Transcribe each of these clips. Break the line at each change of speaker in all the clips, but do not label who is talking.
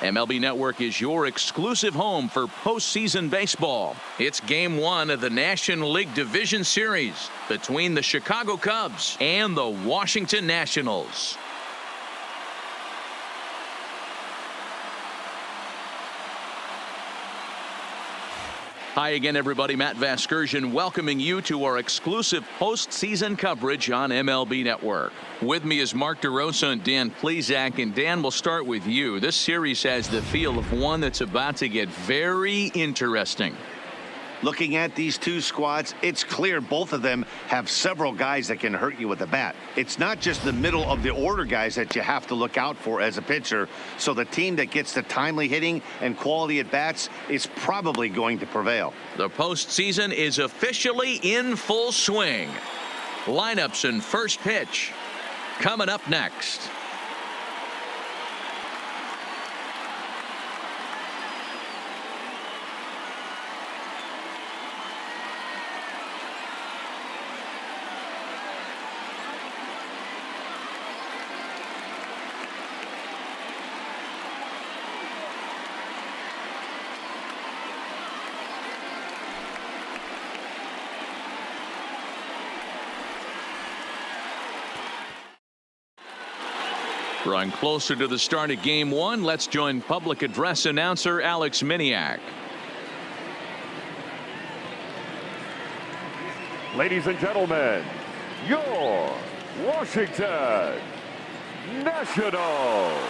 MLB Network is your exclusive home for postseason baseball. It's Game 1 of the National League Division Series between the Chicago Cubs and the Washington Nationals. Hi again, everybody. Matt Vasgersian welcoming you to our exclusive postseason coverage on MLB Network. With me is Mark DeRosa and Dan Plesac. And Dan, we'll start with you. This series has the feel of one that's about to get very interesting.
Looking at these two squads, it's clear both of them have several guys that can hurt you with the bat. It's not just the middle of the order guys that you have to look out for as a pitcher. So the team that gets the timely hitting and quality at bats is probably going to prevail.
The postseason is officially in full swing. Lineups and first pitch coming up next. Drawing closer to the start of Game 1, let's join public address announcer Alex Miniak.
Ladies and gentlemen, your Washington Nationals.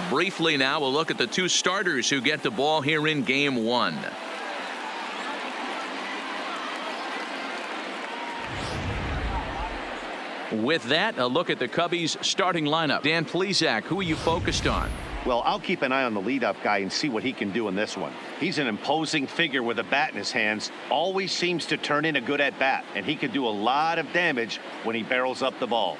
Briefly now, we'll look at the two starters who get the ball here in Game 1. With that, a look at the Cubbies' starting lineup. Dan Plesac, who are you focused on?
Well, I'll keep an eye on the leadoff guy and see what he can do in this one. He's an imposing figure with a bat in his hands. Always seems to turn in a good at-bat, and he can do a lot of damage when he barrels up the ball.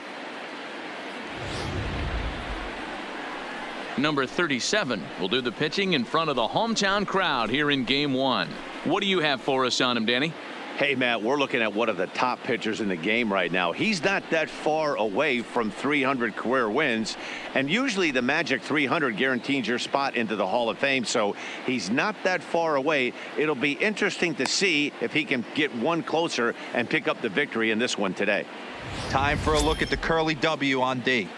Number 37 will do the pitching in front of the hometown crowd here in Game 1. What do you have for us on him, Danny?
Hey, Matt, we're looking at one of the top pitchers in the game right now. He's not that far away from 300 career wins, and usually the magic 300 guarantees your spot into the Hall of Fame, so he's not that far away. It'll be interesting to see if he can get one closer and pick up the victory in this one today.
Time for a look at the Curly W on D.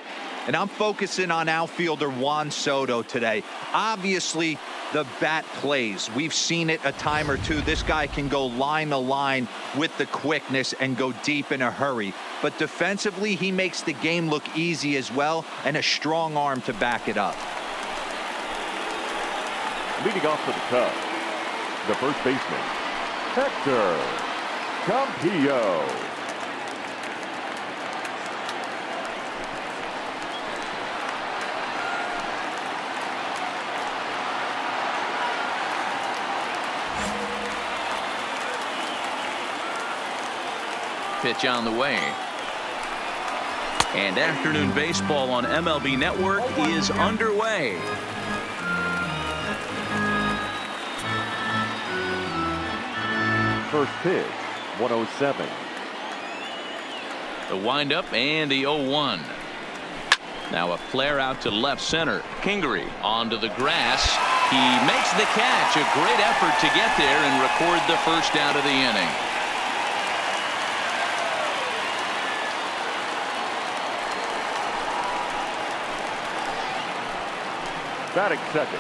And I'm focusing on outfielder Juan Soto today. Obviously, the bat plays. We've seen it a time or two. This guy can go line to line with the quickness and go deep in a hurry. But defensively, he makes the game look easy as well, and a strong arm to back it up.
Leading off for the Cubs, the first baseman, Hector Campillo.
Pitch on the way. And afternoon baseball on MLB Network is underway.
First pitch, 107.
The windup and the 0-1. Now a flare out to left center. Kingery onto the grass. He makes the catch. A great effort to get there and record the first out of the inning.
Batting second,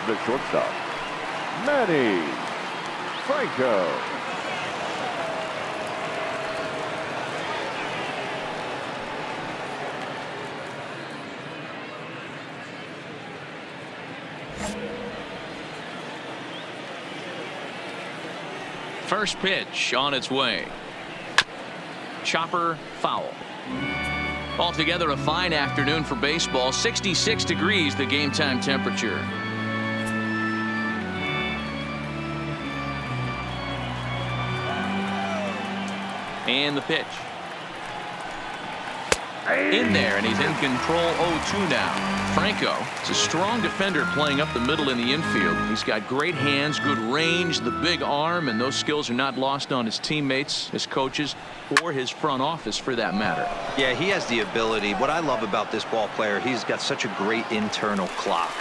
the shortstop, Manny Franco.
First pitch on its way. Chopper foul. Altogether a fine afternoon for baseball. 66 degrees the game time temperature. And the pitch. In there, and he's in control 0-2 now. Franco is a strong defender playing up the middle in the infield. He's got great hands, good range, the big arm, and those skills are not lost on his teammates, his coaches, or his front office for that matter.
Yeah, he has the ability. What I love about this ball player, he's got such a great internal clock.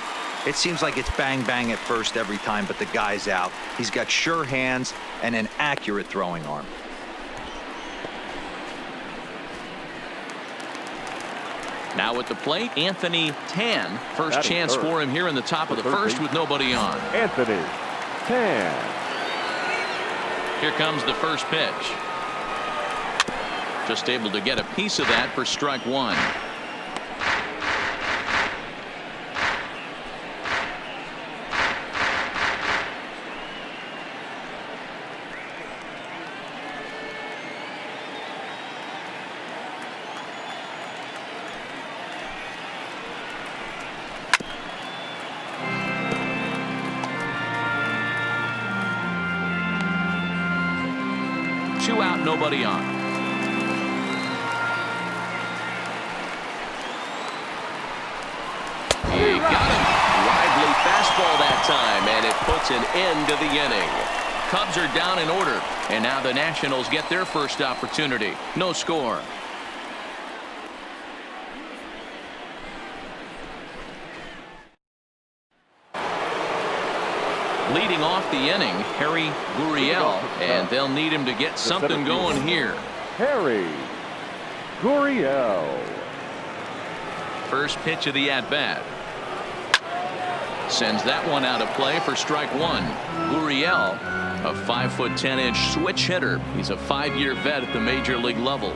It seems like it's bang bang at first every time, but the guy's out. He's got sure hands and an accurate throwing arm.
Now at the plate, Anthony Tan. First chance for him here in the top of the first with nobody on.
Anthony Tan.
Here comes the first pitch. Just able to get a piece of that for strike one. Two out, nobody on. He got him. Lively fastball that time, and it puts an end to the inning. Cubs are down in order, and now the Nationals get their first opportunity. No score. Leading off the inning, Harry Gurriel, and they'll need him to get something going here.
Harry Gurriel.
First pitch of the at-bat. Sends that one out of play for strike one. Gurriel, a 5'10" switch hitter. He's a 5-year vet at the major league level.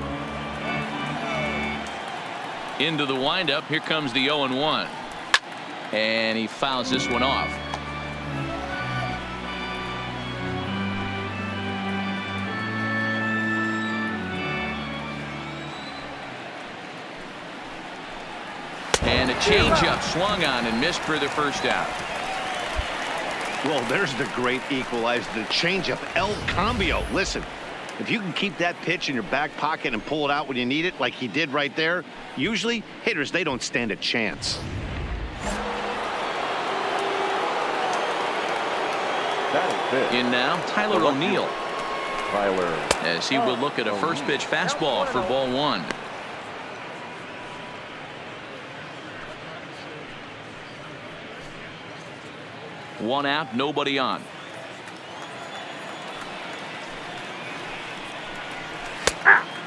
Into the windup. Here comes the 0-1. And he fouls this one off. And a changeup swung on and missed for the first out.
Well, there's the great equalizer, the changeup, El Cambio. Listen, if you can keep that pitch in your back pocket and pull it out when you need it, like he did right there, usually hitters, they don't stand a chance.
In now, Tyler O'Neill.
Tyler.
As he will look at a first pitch fastball for ball one. One out, nobody on.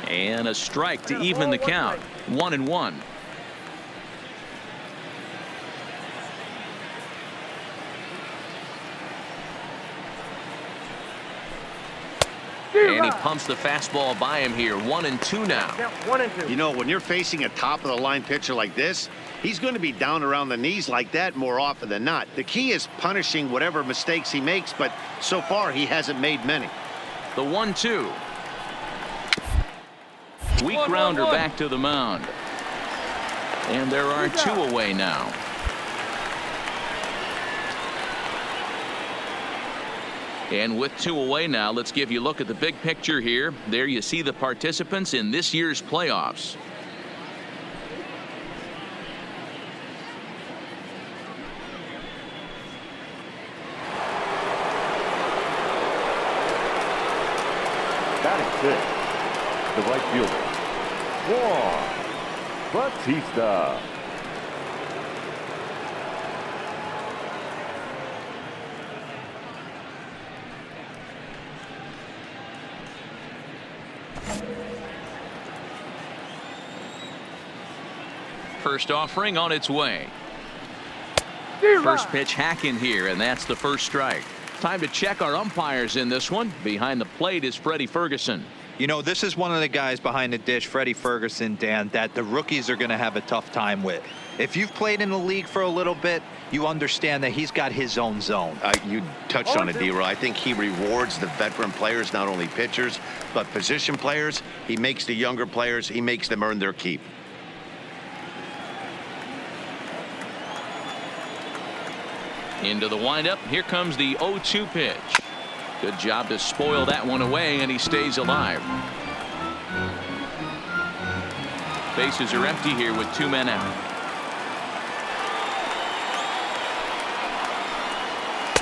And a strike to even the count. 1-1. And he pumps the fastball by him here. 1-2 now.
1-2.
You know, when you're facing a top of the line pitcher like this, he's going to be down around the knees like that more often than not. The key is punishing whatever mistakes he makes, but so far he hasn't made many.
The 1-2. Weak grounder back to the mound. And there are two away now. And with two away now, let's give you a look at the big picture here. There you see the participants in this year's playoffs.
Batting sixth, the right fielder, Juan Bautista.
First offering on its way. First pitch hacking here, and that's the first strike. Time to check our umpires in this one. Behind the plate is Freddie Ferguson.
You know, this is one of the guys behind the dish, Freddie Ferguson, Dan, that the rookies are going to have a tough time with. If you've played in the league for a little bit, you understand that he's got his own zone.
You touched on it, D-Roy. I think he rewards the veteran players, not only pitchers, but position players. He makes the younger players, he makes them earn their keep.
Into the windup. Here comes the 0-2 pitch. Good job to spoil that one away, and he stays alive. Bases are empty here with 2 men out.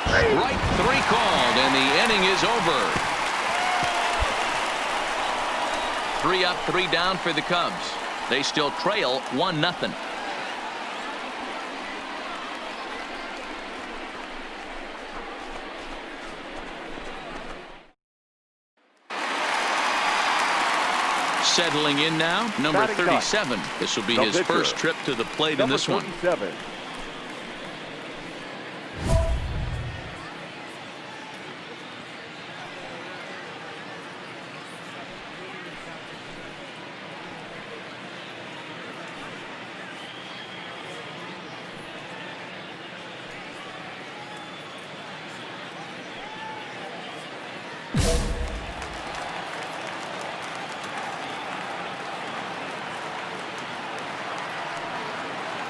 Right 3 called, and the inning is over. 3 up, 3 down for the Cubs. They still trail 1-0. Settling in now, number 37. This will be his first trip to the plate in this one.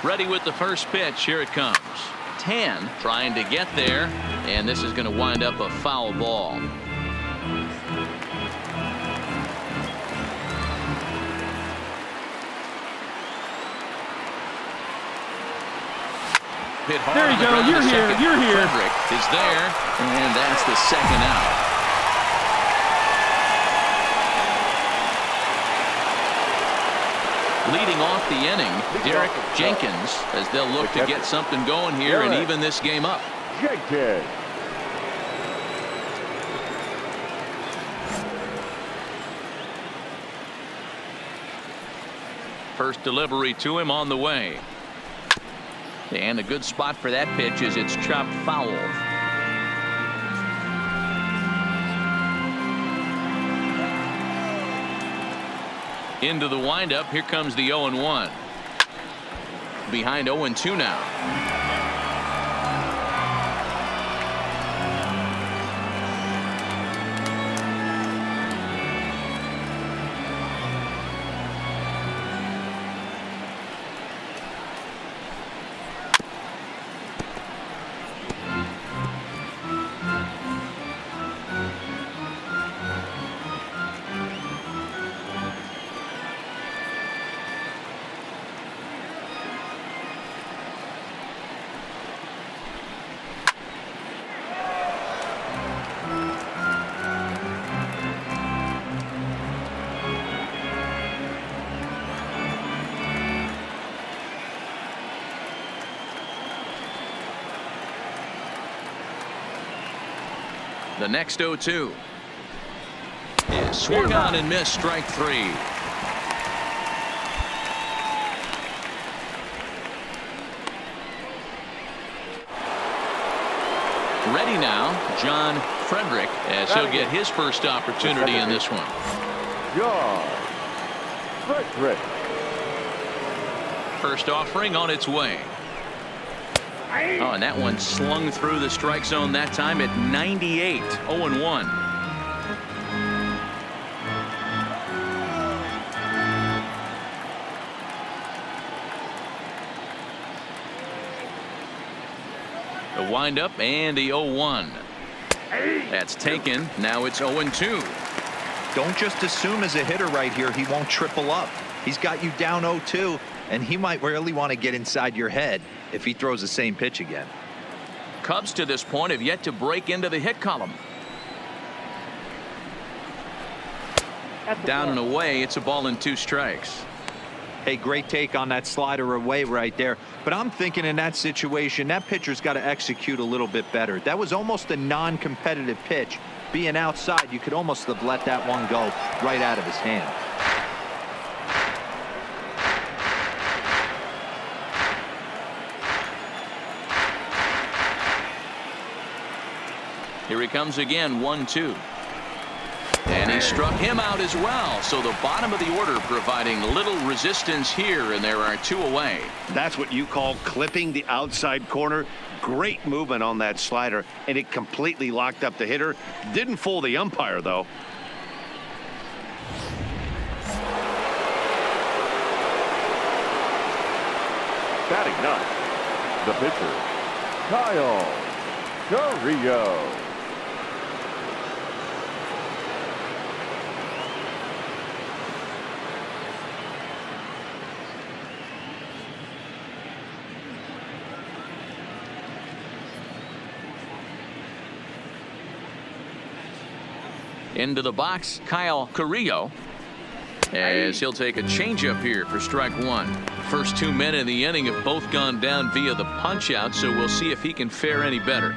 Ready with the first pitch. Here it comes. Tan trying to get there, and this is going to wind up a foul ball. Hit hard.
There you go. You're here. You're here.
Frederick is there, and that's the second out. Leading off the inning, Derek Jenkins, as they'll look to get something going here and even this game up.
Jenkins.
First delivery to him on the way. And a good spot for that pitch as it's chopped foul. Into the windup. Here comes the 0-1. Behind 0-2 now. The next 0-2 is swung on and missed. Strike 3. Ready now, John Frederick, as he'll get his first opportunity in this one.
John Frederick.
First offering on its way. Oh, and that one slung through the strike zone that time at 98. 0-1. The windup and the 0-1. That's taken. Now it's 0-2.
Don't just assume as a hitter right here he won't triple up. He's got you down 0-2, and he might really want to get inside your head if he throws the same pitch again.
Cubs to this point have yet to break into the hit column. Down and away. It's a ball and 2 strikes.
Hey, great take on that slider away right there. But I'm thinking in that situation, that pitcher's got to execute a little bit better. That was almost a non-competitive pitch. Being outside, you could almost have let that one go right out of his hand.
Here he comes again. 1-2. And he struck him out as well. So the bottom of the order providing little resistance here, and there are 2 away.
That's what you call clipping the outside corner. Great movement on that slider, and it completely locked up the hitter. Didn't fool the umpire, though.
Batting 9th, the pitcher, Kyle Carrillo.
Into the box, Kyle Carrillo, as he'll take a changeup here for strike one. First 2 men in the inning have both gone down via the punch out, so we'll see if he can fare any better.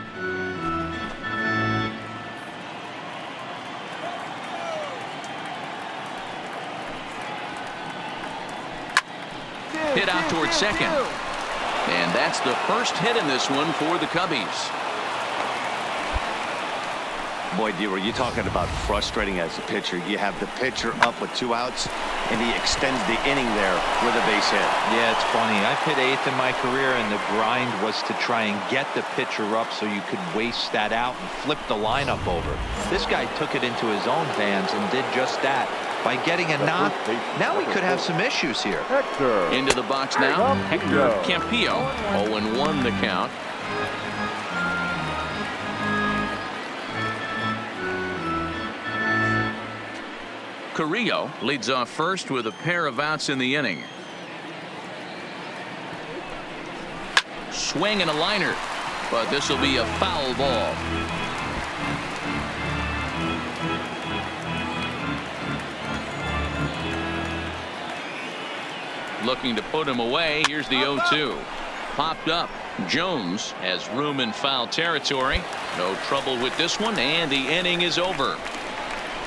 Hit out towards second. And that's the first hit in this one for the Cubbies.
Boy, D-Roy, you're talking about frustrating as a pitcher. You have the pitcher up with 2 outs, and he extends the inning there with a base hit.
Yeah, it's funny. I've hit 8th in my career, and the grind was to try and get the pitcher up so you could waste that out and flip the lineup over. This guy took it into his own hands and did just that. By getting a knock, now we could have some issues here.
Into the box now, Hector Campillo. 0-1 the count. Carrillo leads off first with a pair of outs in the inning. Swing and a liner, but this will be a foul ball. Looking to put him away. Here's the 0-2. Popped up. Jones has room in foul territory. No trouble with this one, and the inning is over.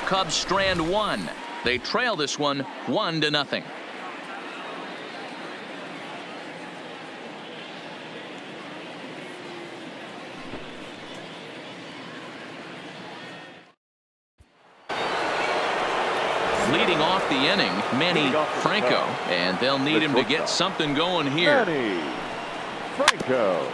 Cubs strand one. They trail this one 1-0. Leading off the inning, Manny Franco, and they'll need him to get something going here.
Manny Franco.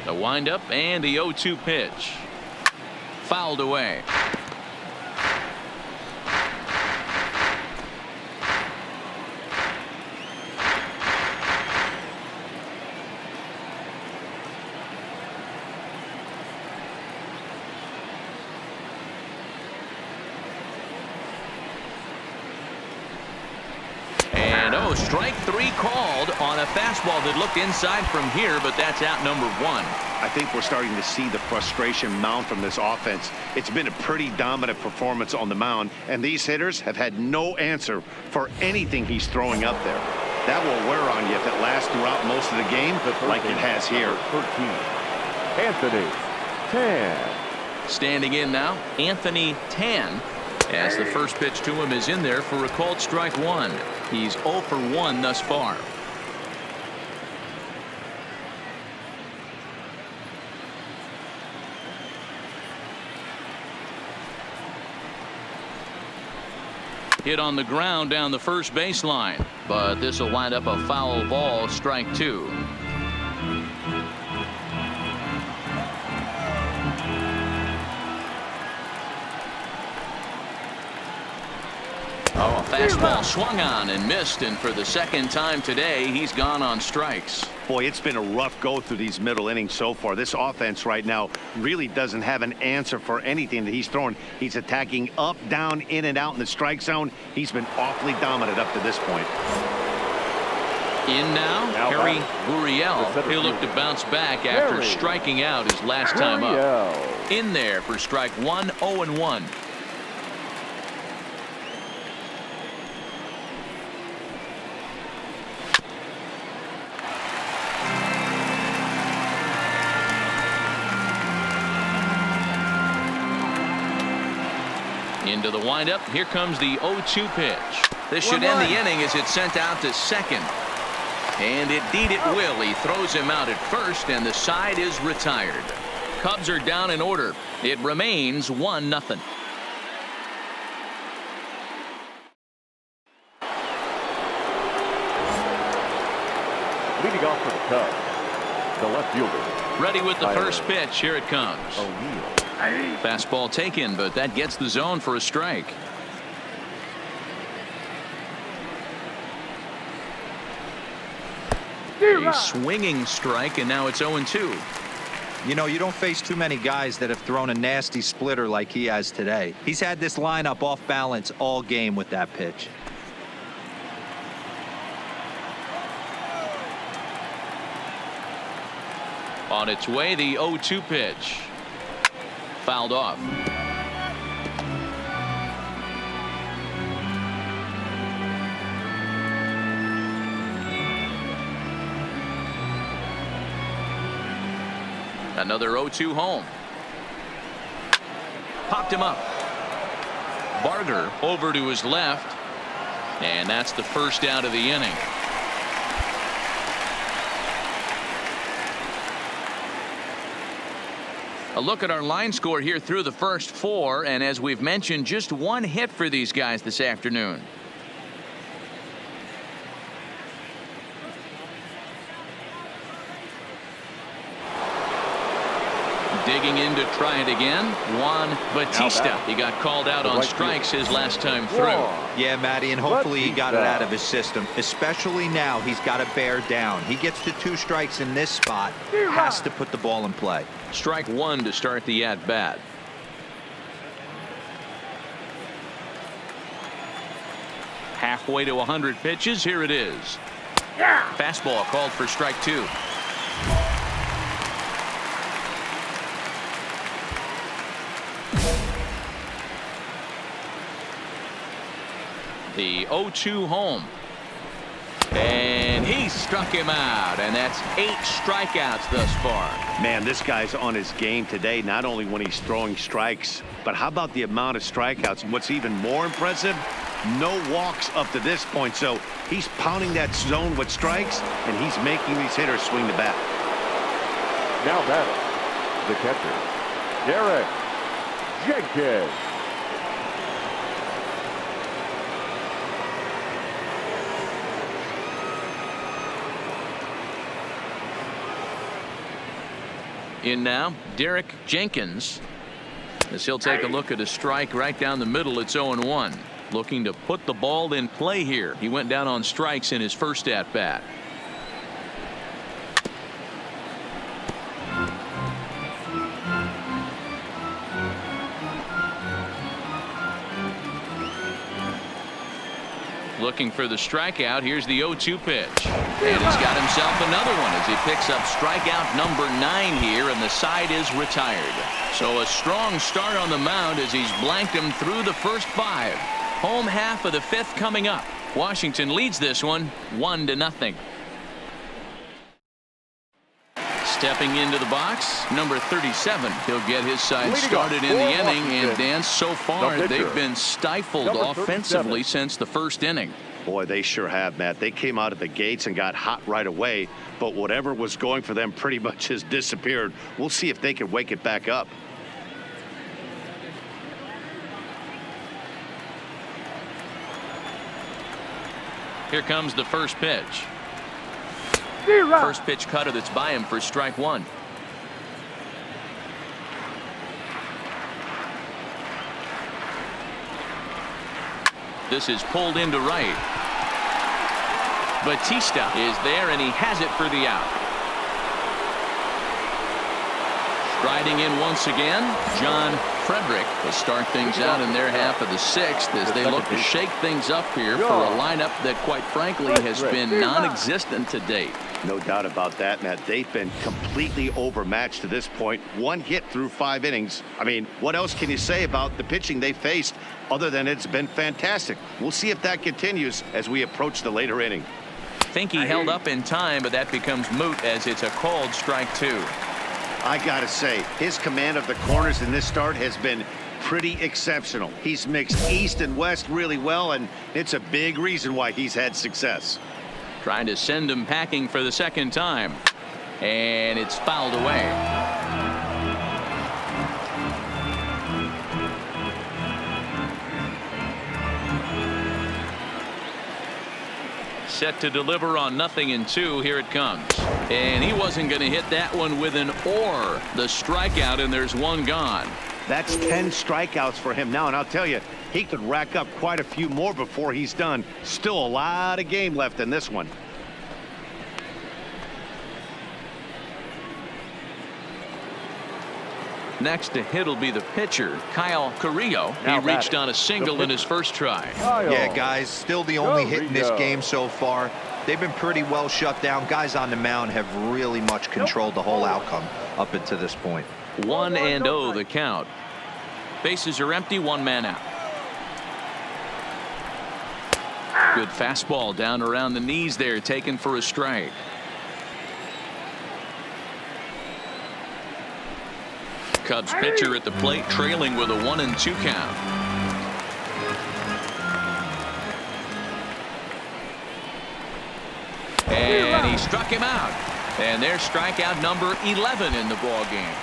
The windup and the 0-2 pitch. Fouled away. And strike 3 called on a fastball that looked inside from here, but that's out number 1.
I think we're starting to see the frustration mount from this offense. It's been a pretty dominant performance on the mound, and these hitters have had no answer for anything he's throwing up there. That will wear on you if it lasts throughout most of the game, like it has here.
13. Anthony Tan.
Standing in now, Anthony Tan, as the first pitch to him is in there for a called strike 1. He's 0 for 1 thus far. Hit on the ground down the first baseline, but this will wind up a foul ball, strike 2. A fastball swung on and missed, and for the second time today, he's gone on strikes.
Boy, it's been a rough go through these middle innings so far. This offense right now really doesn't have an answer for anything that he's throwing. He's attacking up, down, in and out in the strike zone. He's been awfully dominant up to this point.
In now, Harry Gurriel. He'll look to bounce back after striking out his last time up. In there for strike 1, 0-1. Into the windup. Here comes the 0-2 pitch. This should end the inning as it's sent out to second. And indeed it will. He throws him out at first, and the side is retired. Cubs are down in order. It remains 1-0.
Leading off for the Cubs, the left fielder.
Ready with the first pitch. Here it comes.
O'Neill.
Fastball taken, but that gets the zone for a strike. A swinging strike, and now it's 0-2.
You know, you don't face too many guys that have thrown a nasty splitter like he has today. He's had this lineup off balance all game with that pitch.
On its way, the 0-2 pitch. Fouled off. Another 0-2 home. Popped him up. Barger over to his left. And that's the first out of the inning. A look at our line score here through the first 4, and as we've mentioned, just 1 hit for these guys this afternoon. Digging in to try it again, Juan Bautista. He got called out on strikes his last time through.
Yeah, Matty, and hopefully he got it out of his system. Especially now, he's got to bear down. He gets to 2 strikes in this spot, has to put the ball in play.
Strike 1 to start the at-bat. Halfway to 100 pitches. Here it is. Fastball called for strike 2. The 0-2 home. And he struck him out, and that's 8 strikeouts thus far.
Man, this guy's on his game today, not only when he's throwing strikes, but how about the amount of strikeouts? And what's even more impressive, no walks up to this point. So he's pounding that zone with strikes, and he's making these hitters swing the bat.
Now batting, the catcher, Derek Jenkins.
In now, Derek Jenkins, as he'll take a look at a strike right down the middle. It's 0-1. Looking to put the ball in play here. He went down on strikes in his first at bat. Looking for the strikeout. Here's the 0-2 pitch. And he's got himself another one as he picks up strikeout number 9 here, and the side is retired. So a strong start on the mound as he's blanked him through the first 5. Home half of the 5th coming up. Washington leads this one 1-0. Stepping into the box, number 37. He'll get his side started in the inning, and Dan, so far they've been stifled offensively since the first inning.
Boy, they sure have, Matt. They came out of the gates and got hot right away, but whatever was going for them pretty much has disappeared. We'll see if they can wake it back up.
Here comes the first pitch. First pitch cutter that's by him for strike 1. This is pulled into right. Bautista is there, and he has it for the out. Striding in once again, John Frederick will start things out in their half of the 6th as they look to shake things up here for a lineup that, quite frankly, has been non-existent to date.
No doubt about that, Matt. They've been completely overmatched to this point. 1 hit through 5 innings. I mean, what else can you say about the pitching they faced other than it's been fantastic? We'll see if that continues as we approach the later inning.
Think he held up in time, but that becomes moot as it's a called strike 2.
I gotta say, his command of the corners in this start has been pretty exceptional. He's mixed east and west really well, and it's a big reason why he's had success.
Trying to send him packing for the second time, and it's fouled away. Set to deliver on 0-2. Here it comes, and he wasn't going to hit that one with an or. The strikeout, and there's 1 gone.
That's 10 strikeouts for him now, and I'll tell you, he could rack up quite a few more before he's done. Still a lot of game left in this one.
Next to hit will be the pitcher, Kyle Carrillo. He
Now
reached
batting,
on a single in his first try.
Yeah, guys, still the only hit in this
Carrillo.
game so far. They've been pretty well shut down. Guys on the mound have really much controlled the whole outcome up until this point.
1-0 the count. Bases are empty, one man out. Good fastball down around the knees there, taken for a strike. Cubs pitcher at the plate, trailing with a 1-2 count. And he struck him out. And there's strikeout number 11 in the ball game.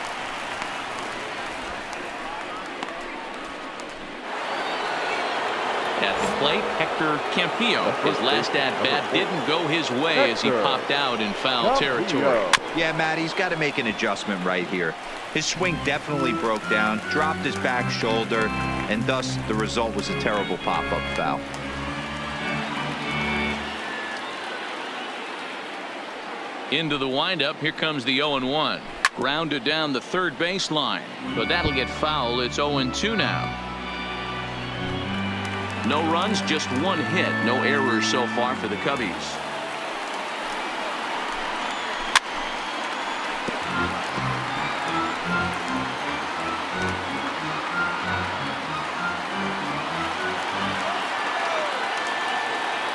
At the plate, Hector Campillo. His last at-bat didn't go his way as he popped out in foul territory.
Yeah, Matt, he's got to make an adjustment right here. His swing definitely broke down, dropped his back shoulder, and thus the result was a terrible pop-up foul.
Into the windup. Here comes the 0-1. Grounded down the third baseline, but that'll get foul. It's 0-2 now. No runs, just one hit. No errors so far for the Cubbies.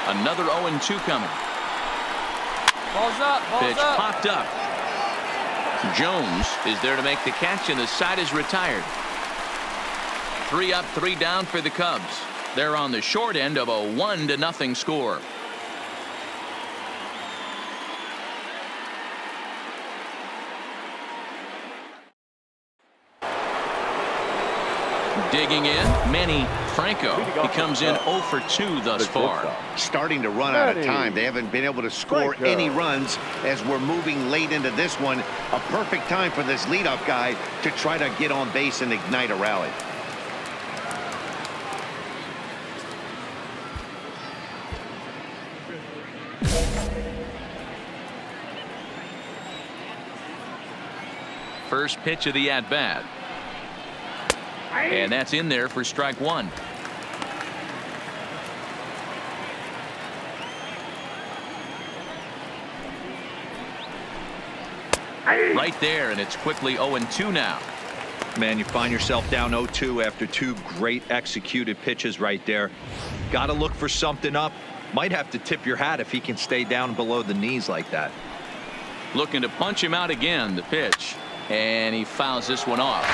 Another 0-2 coming.
Balls up.
Pitch popped up. Jones is there to make the catch, and the side is retired. 3 up, 3 down for the Cubs. They're on the short end of a 1-0 score. Digging in, Manny Franco. He comes in 0 for 2 thus far.
Starting to run out of time. They haven't been able to score any runs as we're moving late into this one. A perfect time for this leadoff guy to try to get on base and ignite a rally.
First pitch of the at-bat. And that's in there for strike 1. Right there, and it's quickly 0-2 now.
Man, you find yourself down 0-2 after 2 great executed pitches right there. Got to look for something up. Might have to tip your hat if he can stay down below the knees like that.
Looking to punch him out again, the pitch. And he fouls this one off.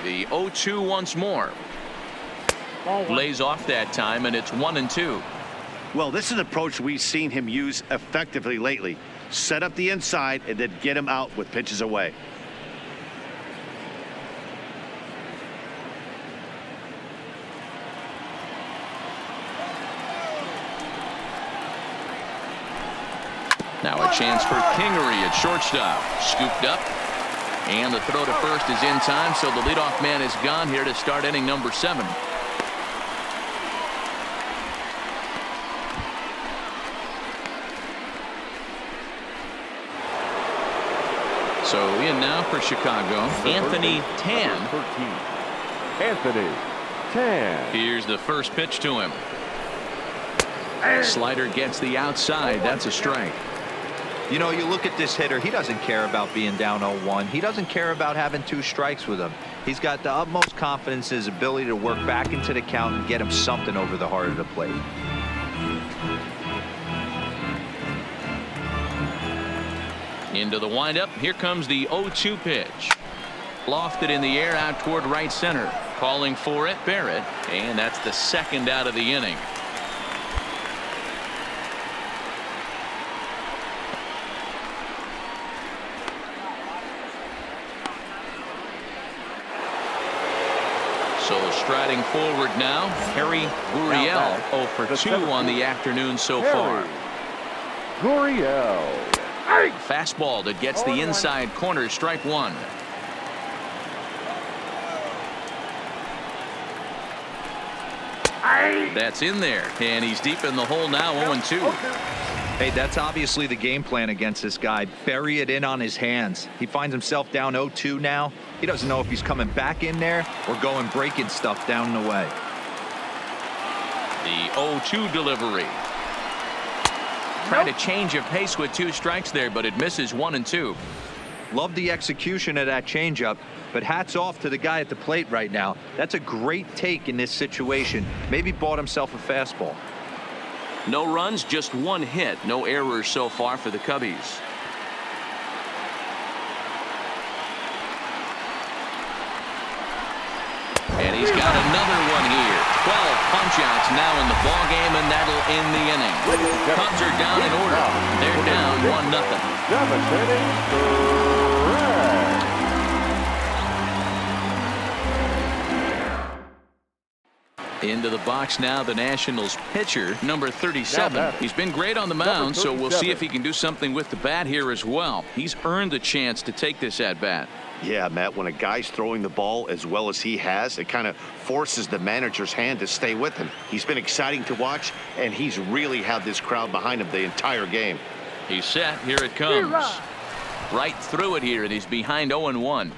The 0-2 once more. Lays off that time, and it's 1-2.
Well, this is an approach we've seen him use effectively lately. Set up the inside and then get him out with pitches away.
Now a chance for Kingery at shortstop. Scooped up. And the throw to first is in time, so the leadoff man is gone here to start inning number 7. So in now for Chicago, Anthony Tan.
13. Anthony Tan.
Here's the first pitch to him. Slider gets the outside. That's a strike.
You know, you look at this hitter, he doesn't care about being down 0-1. He doesn't care about having 2 strikes with him. He's got the utmost confidence in his ability to work back into the count and get him something over the heart of the plate.
Into the windup. Here comes the 0-2 pitch. Lofted in the air out toward right center. Calling for it, Barrett. And that's the second out of the inning. So striding forward now, Harry Gurriel, 0 for 2 on the afternoon so far.
Gurriel.
Fastball that gets the inside corner, strike 1. That's in there, and he's deep in the hole now, 0-2.
Hey, that's obviously the game plan against this guy. Bury it in on his hands. He finds himself down 0-2 now. He doesn't know if he's coming back in there or going breaking stuff down and away.
The 0-2 delivery. Trying to change of pace with 2 strikes there, but it misses 1 and 2.
Love the execution of that changeup, but hats off to the guy at the plate right now. That's a great take in this situation. Maybe bought himself a fastball.
No runs, just 1 hit. No errors so far for the Cubbies. And he's got another one here. 12 punch-outs now in the ball game, and that'll end the inning. Cubs are down in order. They're down 1-0.
Devastating
Into the box now, the Nationals pitcher, number 37. He's been great on the mound, so we'll see if he can do something with the bat here as well. He's earned the chance to take this at-bat.
Yeah, Matt, when a guy's throwing the ball as well as he has, it kind of forces the manager's hand to stay with him. He's been exciting to watch, and he's really had this crowd behind him the entire game.
He's set. Here it comes. Right through it here, and he's behind 0-1.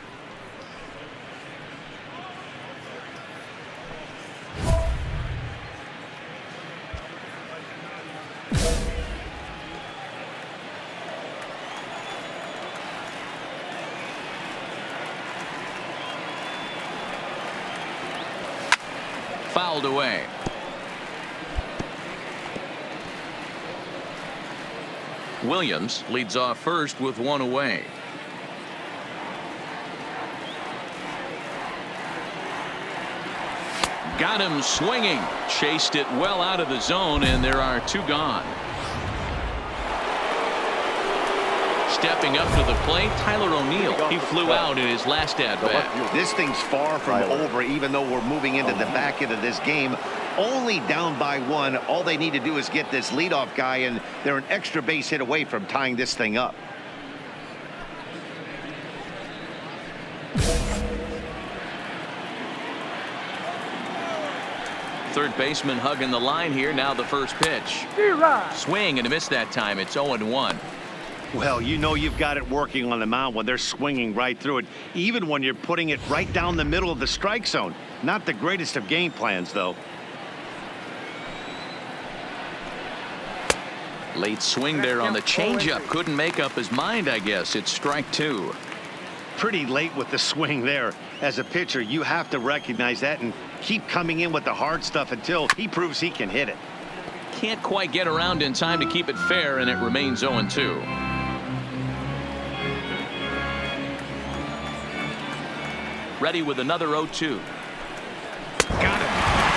Fouled away. Williams leads off first with 1 away. Got him swinging. Chased it well out of the zone, and there are 2 gone. Stepping up to the plate, Tyler O'Neill. He flew out in his last at-bat.
This thing's far from over, even though we're moving into the back end of this game. Only down by 1. All they need to do is get this leadoff guy, and they're an extra base hit away from tying this thing up.
Third baseman hugging the line here. Now the first pitch. Swing and a miss that time. It's 0-1.
Well, you know you've got it working on the mound when they're swinging right through it, even when you're putting it right down the middle of the strike zone. Not the greatest of game plans, though.
Late swing there on the changeup. Couldn't make up his mind, I guess. It's strike 2.
Pretty late with the swing there. As a pitcher, you have to recognize that and keep coming in with the hard stuff until he proves he can hit it.
Can't quite get around in time to keep it fair, and it remains 0-2. Ready with another 0-2. Got him.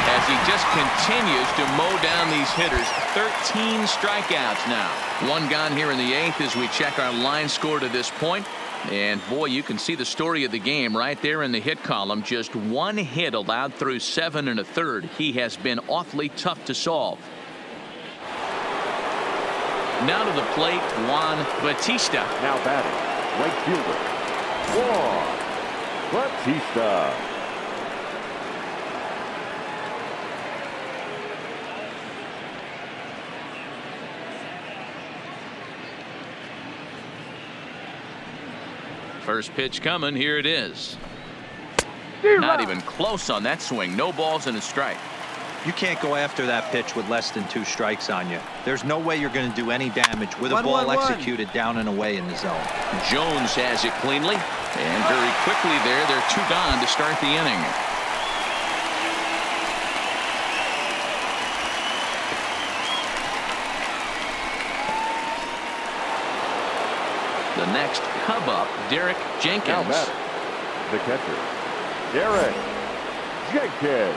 As he just continues to mow down these hitters. 13 strikeouts now. 1 gone here in the 8th as we check our line score to this point. And boy, you can see the story of the game right there in the hit column. Just 1 hit allowed through 7 1/3. He has been awfully tough to solve. Now to the plate, Juan Bautista.
Now batting, right fielder, Juan Bautista.
First pitch coming. Here it is. Not even close on that swing. No balls and a strike.
You can't go after that pitch with less than 2 strikes on you. There's no way you're going to do any damage with a ball executed down and away in the zone.
Jones has it cleanly, and very quickly there, they're 2 gone to start the inning. The next Cub up, Derek Jenkins.
Now batting, the catcher, Derek Jenkins.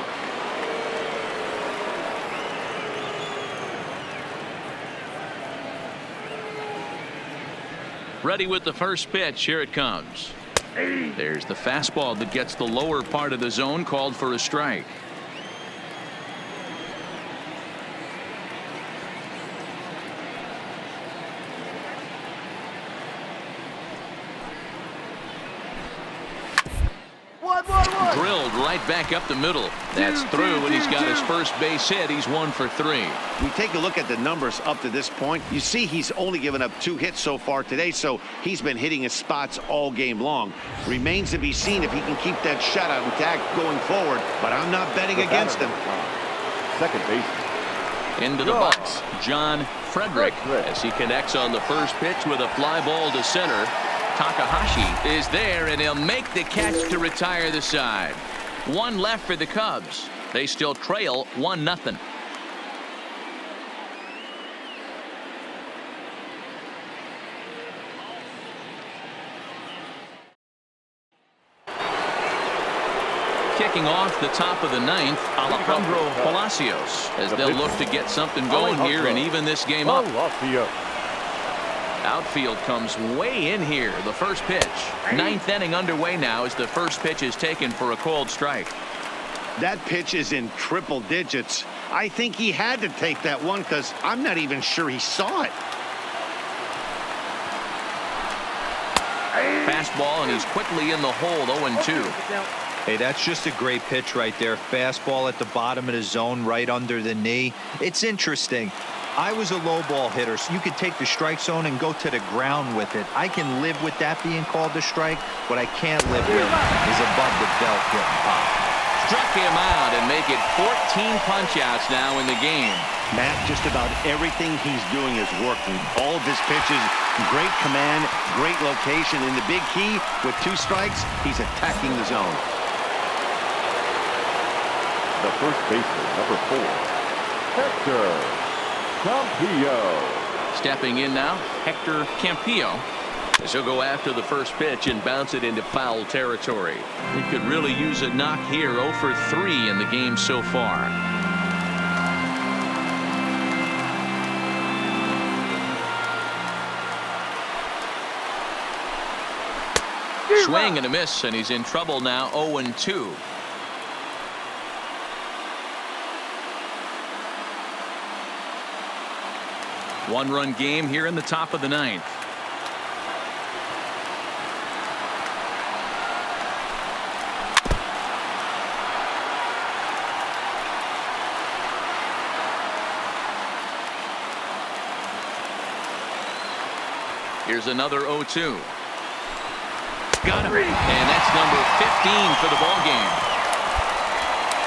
Ready with the first pitch. Here it comes. There's the fastball that gets the lower part of the zone, called for a strike. drilled right back up the middle. That's through, and he's got his first base hit. He's 1 for 3.
We take a look at the numbers up to this point. You see he's only given up 2 hits so far today, so he's been hitting his spots all game long. Remains to be seen if he can keep that shutout intact going forward, but I'm not betting against him.
Second baseman.
Into the box, John Frederick, as he connects on the first pitch with a fly ball to center. Takahashi is there, and he'll make the catch to retire the side. 1 left for the Cubs. They still trail 1-0. Kicking off the top of the 9th, Alejandro Palacios, as they'll look to get something going here and even this game up. Outfield comes way in here. The first pitch. 9th inning underway now as the first pitch is taken for a called strike.
That pitch is in triple digits. I think he had to take that one because I'm not even sure he saw it.
Fastball, and he's quickly in the hole. 0-2.
Hey, that's just a great pitch right there. Fastball at the bottom of the zone, right under the knee. It's interesting. I was a low ball hitter, so you could take the strike zone and go to the ground with it. I can live with that being called a strike. What I can't live with is above the belt getting popped.
Struck him out and make it 14 punch-outs now in the game.
Matt, just about everything he's doing is working. All of his pitches, great command, great location. And the big key, with 2 strikes, he's attacking the zone.
The first baseman, number 4, Hector Campillo.
Stepping in now, Hector Campillo, as he'll go after the first pitch and bounce it into foul territory. He could really use a knock here. 0 for 3 in the game so far. Swing and a miss, and he's in trouble now. 0-2. One-run game here in the top of the 9th. Here's another 0-2. Got him. And that's number 15 for the ball game.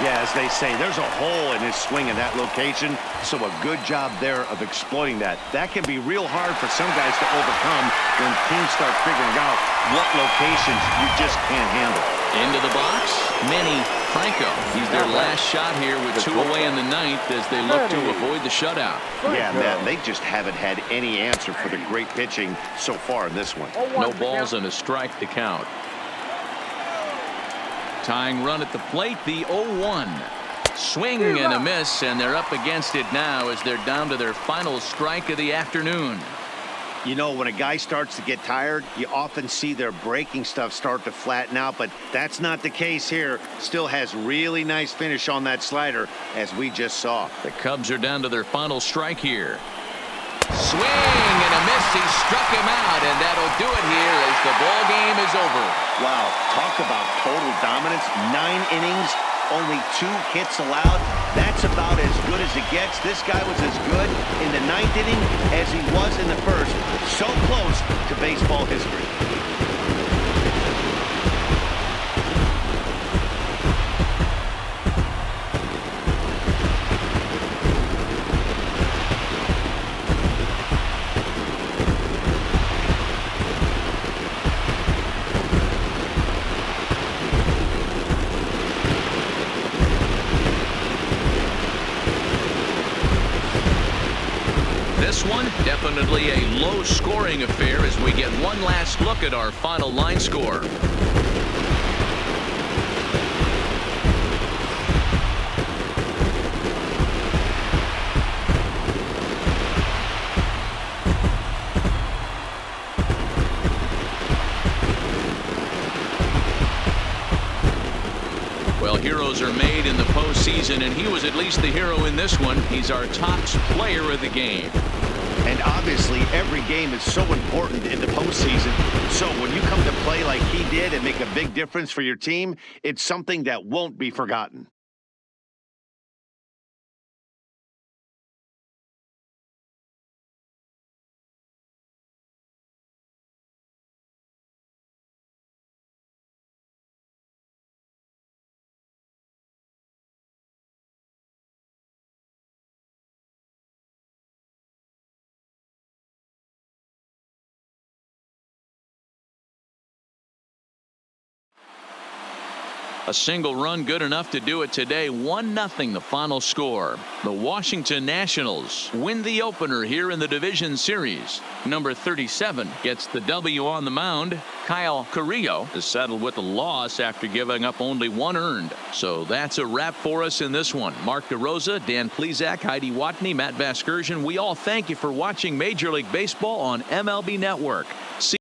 Yeah, as they say, there's a hole in his swing in that location, so a good job there of exploiting that. That can be real hard for some guys to overcome when teams start figuring out what locations you just can't handle.
Into the box, Manny Franco. He's their last shot here with 2 away in the 9th as they look to avoid the shutout.
Yeah, man, they just haven't had any answer for the great pitching so far in this one.
No balls and a strike to count. Tying run at the plate, the 0-1. Swing and a miss, and they're up against it now as they're down to their final strike of the afternoon.
You know, when a guy starts to get tired, you often see their breaking stuff start to flatten out, but that's not the case here. Still has really nice finish on that slider, as we just saw.
The Cubs are down to their final strike here. Swing and a miss. He struck him out, and that'll do it here as the ball game is over.
Wow, talk about total dominance. 9 innings, only 2 hits allowed. That's about as good as it gets. This guy was as good in the 9th inning as he was in the first. So close to baseball history.
This one, definitely a low-scoring affair as we get one last look at our final line score. Well, heroes are made in the postseason, and he was at least the hero in this one. He's our top player of the game.
And obviously, every game is so important in the postseason. So when you come to play like he did and make a big difference for your team, it's something that won't be forgotten.
A single run good enough to do it today. 1-0 the final score. The Washington Nationals win the opener here in the division series. Number 37 gets the W on the mound. Kyle Carrillo is settled with a loss after giving up only 1 earned. So that's a wrap for us in this one. Mark DeRosa, Dan Plesac, Heidi Watney, Matt Vasgersian. We all thank you for watching Major League Baseball on MLB Network. See